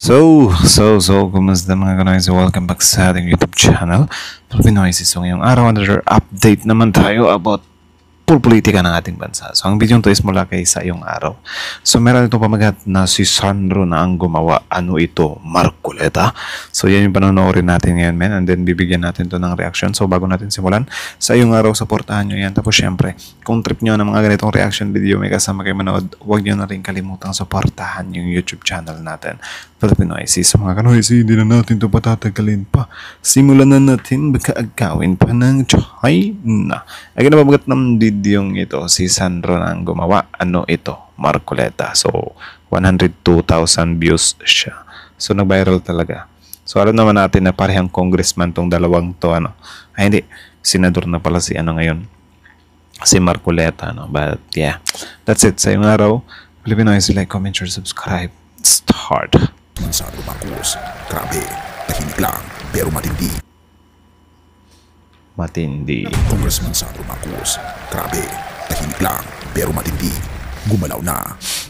Kumusta mga kanoys? Welcome back sa ating YouTube channel. Pinoy so ngayong araw, another update naman tayo about politika ng ating bansa. So, ang video to is mula kay sa iyong araw. So, meron itong pamagat na si Sandro na ang gumawa. Ano ito? Marcoleta? So, yan yung panonoorin natin ngayon, men. And then, bibigyan natin to ng reaction. So, bago natin simulan, sa iyong araw, supportahan nyo yan. Tapos, syempre, kung trip nyo ng mga ganitong reaction video, may kasama kayo manood, huwag nyo na rin kalimutang supportahan yung YouTube channel natin. Pinoy sa mga kanoy, hindi na natin ito patatagalin pa. Simulan na natin, baka agawin pa ng China. Ay, nababagat ng videong ito, si Sandro na ang gumawa. Ano ito? Marcoleta. So, 102,000 views siya. So, nag-viral talaga. So, alam naman natin na parehang congressman tong dalawang to, Ay, hindi. Senador na pala si ngayon. Si Marcoleta, But, yeah. That's it. Sa yung araw, Pinoy, like, comment, share, subscribe. Start. Sandro Marcos, grabe, tahimik lang, pero matindi. Congressman Sandro Marcos, grabe, tahimik lang, pero matindi. Gumalaw na,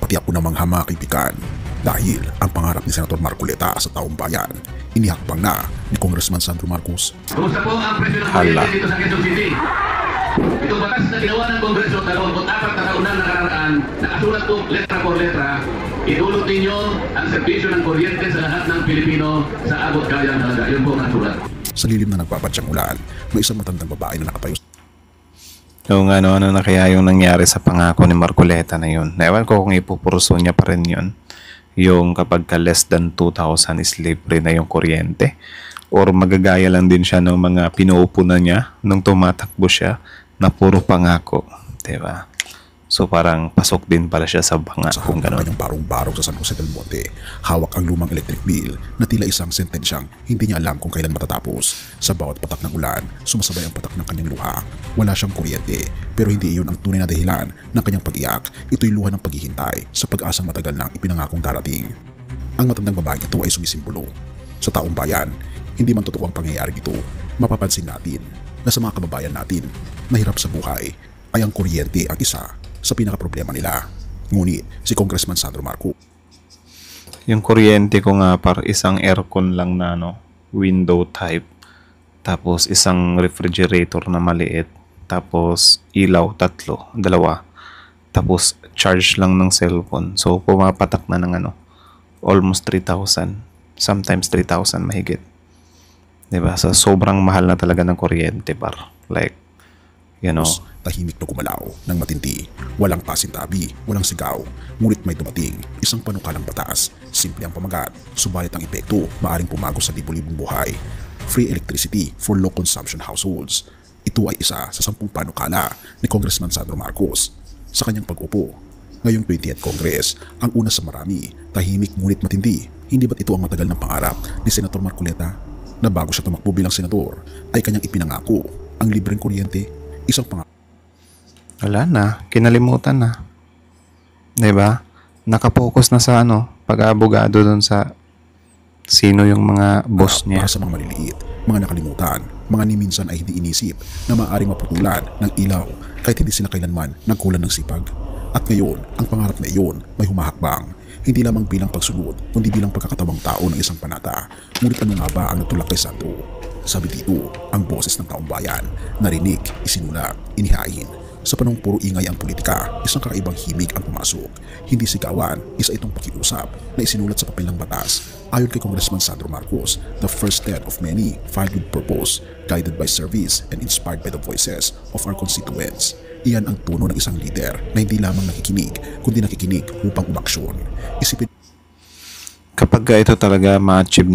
pati ako namang hamakipikan. Dahil ang pangarap ni Senator Marcoleta sa taong bayan, inihakbang na ni Congressman Sandro Marcos. Kumusta po ang presyo ng kuryente dito sa Quezon City? Itong batas na ginawa ng Kongreso 24 na taon na nakaraan, nakasulat po letra por letra, idulot ninyo ang serbisyo ng kuryente sa lahat ng Pilipino sa abot kaya ng halaga. Yun po ang nasulat. Sa lilim na nagpapadyang ulan, may isang matandang babae na nakatayo. Yung ano na kaya yung nangyari sa pangako ni Marcoleta na yun. Ewan ko kung ipupurso niya pa rin yun. Yung kapag ka less than 2,000 is libre na yung kuryente. Or magagaya lang din siya ng mga pinuupo na niya nung tumatakbo siya na puro pangako. Diba? So parang pasok din pala siya sa banga kung gano'n. Yung barong-barong sa San Jose del Monte, hawak ang lumang electric bill na tila isang sentensyang hindi niya alam kung kailan matatapos. Sa bawat patak ng ulan, sumasabay ang patak ng kanyang luha. Wala siyang kuryente, pero hindi iyon ang tunay na dahilan ng kanyang pag-iyak. Ito'y luha ng paghihintay sa pag-asang matagal nang ipinangakong darating. Ang matandang babae ito ay sumisimbolo. Sa taong bayan, hindi man totoo ang pangyayari ito, mapapansin natin na sa mga kababayan natin na hirap sa buhay ay ang kuryente ang isa sa pinaka-problema nila. Ngunit si Congressman Sandro Marcos, yung kuryente ko nga par isang aircon lang na window type, tapos isang refrigerator na maliit, tapos ilaw dalawa, tapos charge lang ng cellphone. So pumapatak na ng almost 3,000, sometimes 3,000 mahigit. Diba? So sobrang mahal na talaga ng kuryente par. Like, tahimik na gumalaw ng matindi. Walang pasintabi, walang sigaw. Ngunit may dumating isang panukalang batas. Simple ang pamagat, subalit ang epekto maaring pumago sa libu-libong buhay. Free electricity for low consumption households. Ito ay isa sa 10 panukala ni Congressman Sandro Marcos sa kanyang pag-upo ngayong 20th Congress. Ang una sa marami, tahimik ngunit matindi. Hindi ba't ito ang matagal ng pangarap ni Senator Marcoleta na bago siya tumakbo bilang senador ay kanyang ipinangako ang libreng kuryente? Isang pangarap. Wala na, kinalimutan na. Diba? Nakapokus na sa pag-abogado dun sa sino yung mga boss niya. Para sa mga maliliit, mga nakalimutan, mga ni minsan ay hindi inisip na maaaring maputulan ng ilaw kahit hindi sila kailanman nagkulan ng sipag. At ngayon, ang pangarap na iyon may humahakbang, hindi lamang bilang pagsunod, kundi bilang pagkakatawang tao ng isang panata. Ngunit ano nga ba ang natulak kay Sandro? Sabi dito, ang boses ng taong bayan, narinig, isinulat, inihain. Sa panong puro ingay ang politika, isang kakaibang himig ang pumasok. Hindi sigawan, isa itong pakiusap na isinulat sa papel ng batas. Ayon kay Congressman Sandro Marcos, the first 10 of many filed with purpose, guided by service and inspired by the voices of our constituents. Iyan ang tono ng isang leader na hindi lamang nakikinig, kundi nakikinig upang umaksyon. Isipin kapag ito talaga ma-achieve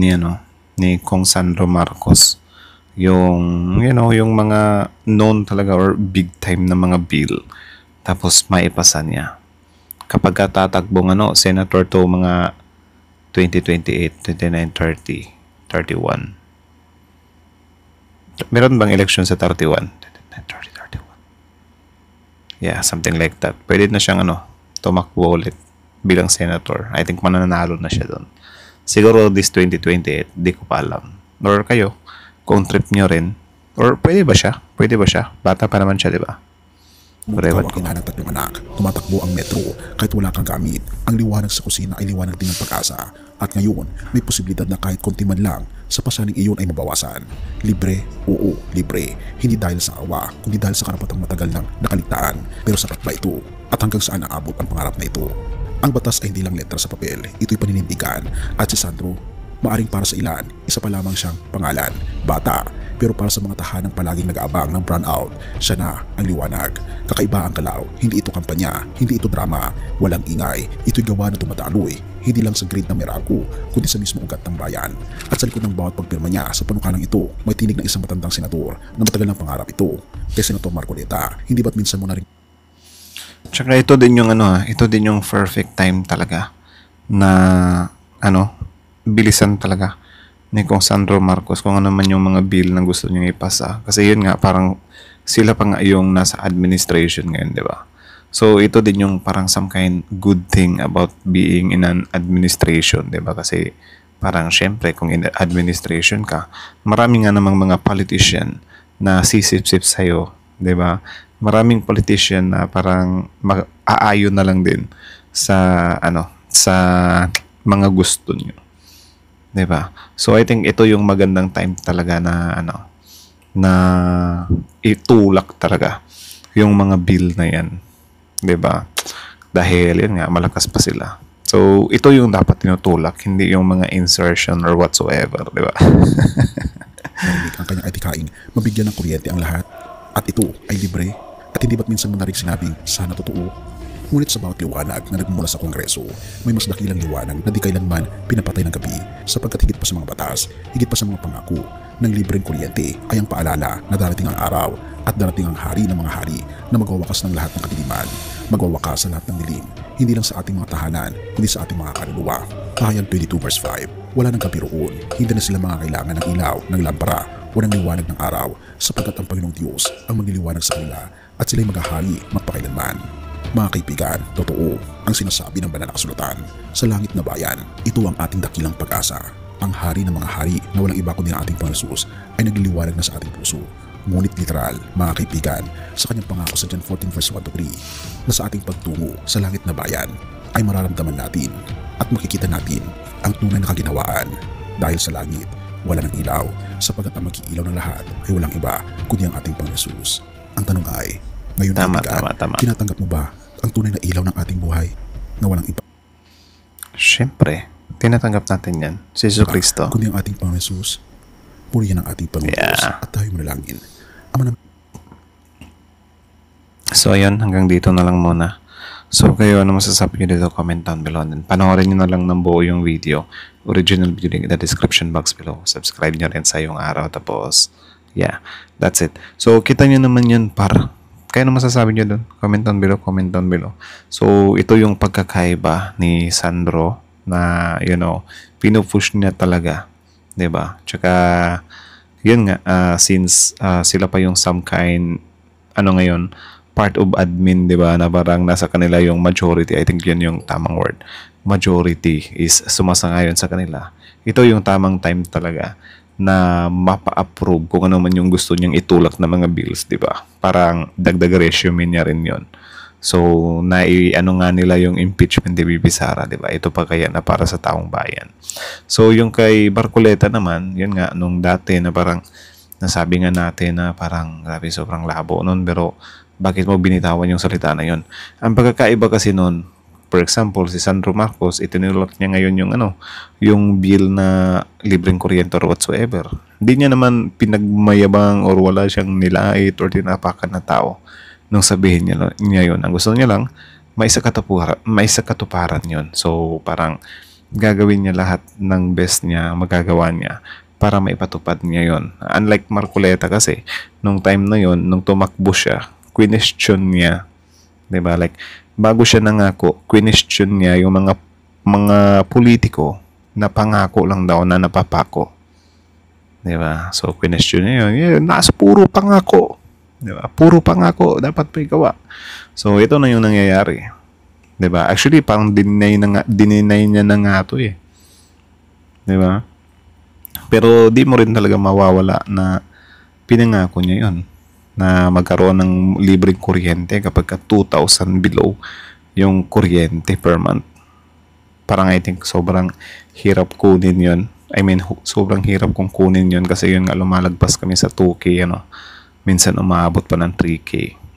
ni Kong Sandro Marcos, yung yung mga known talaga or big time na mga bill, tapos maipasa niya kapag tatakbong senator to mga 2028, 29, 30, 31. Meron bang election sa 31? 30, 31. Yeah, something like that. Pwede na siyang tumakbo ulit bilang senator. I think mananalo na siya doon. Siguro this 2028, di ko pa alam. Or kayo, kung trip nyo rin, or pwede ba siya? Bata pa naman siya, di ba? Ngunit ikaw ang ina ng 3 anak, tumatakbo ang metro kahit wala kang gamit. Ang liwanag sa kusina ay liwanag din ng pag-asa. At ngayon, may posibilidad na kahit konti man lang sa pasaning iyon ay mabawasan. Libre? Oo, libre. Hindi dahil sa awa, kundi dahil sa karapatang matagal ng nakaligtaan. Pero sapat ba ito? At hanggang saan naabot ang pangarap na ito? Ang batas ay hindi lang letra sa papel, ito'y paninindigan. At si Sandro, maaring para sa ilan, isa pa lamang siyang pangalan, bata. Pero para sa mga tahanang palaging nag-aabang ng brownout, siya na ang liwanag. Kakaiba ang Kalaw, hindi ito kampanya, hindi ito drama, walang ingay. Ito'y gawa na tumataloy, hindi lang sa grid ng Meralco, kundi sa mismo ugat ng bayan. At sa likod ng bawat pagpirma niya sa panukalang ito, may tinig ng isang matandang senador na matagal ng pangarap ito. Kay Senator Marcoleta, hindi ba't minsan mo na rin... Tsaka ito din yung ito din yung perfect time talaga na bilisan talaga ni kung Sandro Marcos kung ano man yung mga bill na gusto niya ipasa. Kasi yun nga, parang sila pa nga yung nasa administration ngayon, di ba? So, ito din yung parang some kind good thing about being in an administration, di ba? Kasi parang syempre, kung in administration ka, marami nga namang mga politician na sisip-sip sa'yo, di ba? Maraming politician na parang aayon na lang din sa, sa mga gusto nyo. Diba? So I think ito yung magandang time talaga na na itulak talaga yung mga bill na yan. Diba? Dahil yun nga, malakas pa sila. So ito yung dapat tinutulak, hindi yung mga insertion or whatsoever. Diba? Narinig ang kanyang atikaing mabigyan ng kuryente ang lahat. At ito ay libre. At hindi ba't minsan mo na rin sinabing sana totoo? Ngunit sa bawat liwanag na nagmumula sa Kongreso, may mas dakilang liwanag na di kailanman pinapatay ng gabi sapagkat higit pa sa mga batas, higit pa sa mga pangako ng libreng kuryente ay ang paalala na darating ang araw at darating ang hari ng mga hari na magwawakas ng lahat ng kadiliman, magwawakas sa lahat ng dilim, hindi lang sa ating mga tahanan, kundi sa ating mga kaluluwa. Pahayag 22 verse 5, wala nang gabi roon, hindi na sila mga kailangan ng ilaw, ng lampara, walang liwanag ng araw sapagkat ang Panginoong Diyos ang magliliwanag sa kanila at sila'y maghahari magpakailanman. Mga kaibigan, totoo ang sinasabi ng banal na kasulatan. Sa langit na bayan, ito ang ating dakilang pag-asa. Ang hari ng mga hari na walang iba kundi ang ating Panginoon Jesus ay nagliliwanag na sa ating puso. Ngunit literal, mga kaibigan, sa kanyang pangako sa John 14 verse 1-3 na sa ating pagtungo sa langit na bayan ay mararamdaman natin at makikita natin ang tunay na kaginhawaan. Dahil sa langit, wala ng ilaw sapagkat ang mag-iilaw ng lahat ay walang iba kundi ang ating Panginoon Jesus. Ang tanong ay, ngayon kaibigan, tinatanggap mo ba ang tunay na ilaw ng ating buhay na walang iba? Siyempre, tinatanggap natin yan. Si Jesus Cristo. Kundi ang ating Panginoon Jesus, purihan ang ating Panginoon Diyos at tayo manalangin. Ama So, ayun, hanggang dito na lang muna. So, kayo, ano masasabi nyo dito? Comment down below. And panoorin nyo na lang ng buo yung video. Original video link in the description box below. Subscribe nyo rin sa yung araw. Tapos, yeah, that's it. So, kita nyo naman yun kaya ano masasabi nyo doon? Comment down below. So, ito yung pagkakaiba ni Sandro na, pinupush niya talaga. Diba? Tsaka, yun nga, since sila pa yung some kind, ngayon, part of admin, diba? Na parang nasa kanila yung majority. I think yun yung tamang word. Majority is sumasangayon sa kanila. Ito yung tamang time talaga na mapa-approve kung ano man yung gusto niyang itulak na mga bills, di ba? Parang dagdag resume niya rin yon. So, nga nila yung impeachment ni Bibi Sara, di ba? Ito pa kaya na para sa taong bayan. So, yung kay Marcoleta naman, yun nga, nung dati na parang nasabi nga natin na parang grabe, sobrang labo nun, pero bakit mo binitawan yung salita na yun? Ang pagkakaiba kasi nun, for example, si Sandro Marcos, itinulak niya ngayon yung bill na libreng kuryente or whatsoever. Hindi niya naman pinagmayabang or wala siyang nilait or tinapakan na tao nung sabihin niya yun. Ang gusto niya lang, may isa katuparan yun. So, parang gagawin niya lahat ng best niya, magagawa niya para maipatupad niya yun. Unlike Marcoleta kasi, nung time na yun, nung tumakbo siya, question niya, diba? Like, bago siya nangako, question niya yung mga politiko na pangako lang daw na napapako. Diba? So, question niya yun. Nasa puro pangako. Diba? Puro pangako. Dapat pa igawa. So, ito na yung nangyayari. Diba? Actually, parang dinay niya na nga ito eh. Diba? Pero di mo rin talaga mawawala na pinangako niya yun. na magkaroon ng libreng kuryente kapag ka 2,000 below yung kuryente per month. Parang I think sobrang hirap kunin yun. I mean, sobrang hirap kung kunin yun kasi yun nga lumalagpas kami sa 2K, ano. Minsan umaabot pa ng 3K.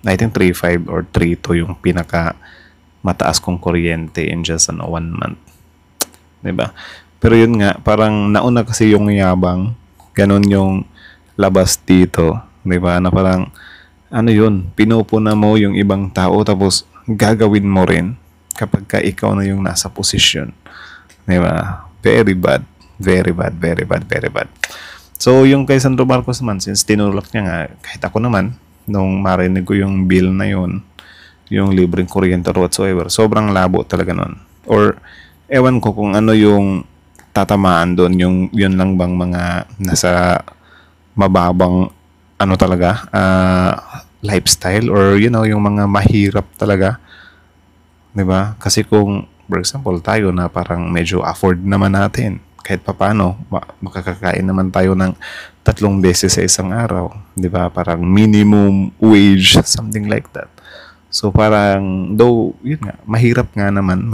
I think 3.5 or 3.2 yung pinaka mataas kong kuryente in just 1 month. Diba? Pero yun nga, parang nauna kasi yung yabang. Ganon yung labas dito. Diba? Na parang, ano yun, pinupuna mo yung ibang tao tapos gagawin mo rin kapag ka ikaw na yung nasa posisyon. Diba? Very bad. Very bad, very bad, very bad. So, yung kay Sandro Marcos man, since tinulak niya nga, kahit ako naman, nung marinig ko yung bill na yun, yung libreng kuryente or whatsoever, sobrang labo talaga nun. Or, ewan ko kung ano yung tatamaan doon, yun lang bang mga nasa mababang, ano talaga, lifestyle, or you know, yung mga mahirap talaga. Diba? Kasi kung, for example, tayo na parang medyo afford naman natin, kahit papano, makakakain naman tayo ng 3 beses sa isang araw. Di ba? Parang minimum wage, something like that. So parang, though, yun nga, mahirap nga naman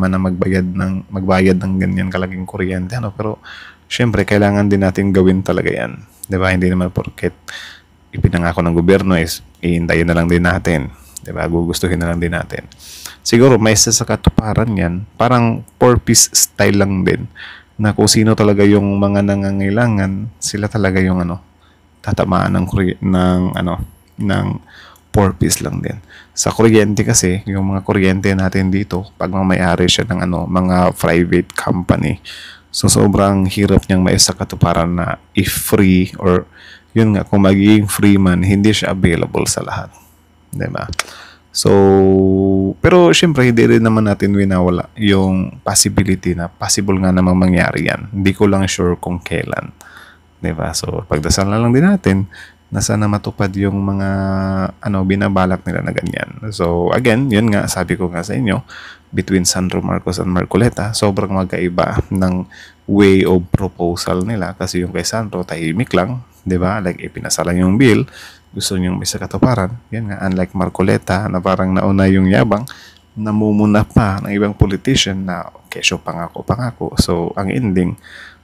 na magbayad ng ganyan kalaging kuryente. Ano? Pero, syempre, kailangan din natin gawin talaga yan. Di ba? Hindi naman porket ipinangako ng gobyerno is iintayin na lang din natin. Di ba? Gugustuhin na lang din natin. Siguro, may isa sa katuparan yan, parang 4-piece style lang din, na kung sino talaga yung mga nangangailangan, sila talaga yung tatamaan ng 4-piece lang din. Sa kuryente kasi, yung mga kuryente natin dito, pag may-ari siya ng mga private company, so sobrang hirap niyang maisakatuparan na if free, or yun nga, kung magiging free man, hindi siya available sa lahat. Diba? So, pero syempre hindi rin naman natin winawala yung possibility na possible nga namang mangyari yan. Hindi ko lang sure kung kailan. Diba? So, pagdasal na lang din natin na sana matupad yung mga binabalak nila na ganyan. So, again, yun nga, sabi ko nga sa inyo, between Sandro Marcos and Marcoleta, sobrang magkaiba ng way of proposal nila. Kasi yung kay Sandro, tahimik lang. Diba? Like, ipinasala yung bill, gusto niyong may sakatuparan. Yan nga, unlike Marcoleta na parang nauna yung yabang, namumuna pa ng ibang politician na kesyo pangako. So, ang ending,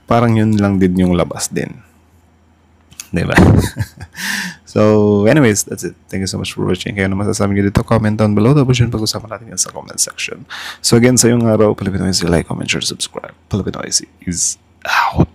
parang yun lang din yung labas din. Diba? So, anyways, that's it. Thank you so much for watching. Kaya naman masasabi nyo dito, comment down below. Tapos yun, pag-usapan natin yan sa comment section. So, again, sa yung araw, Pilipinoisy, like, comment, share, subscribe. Pilipinoisy is out.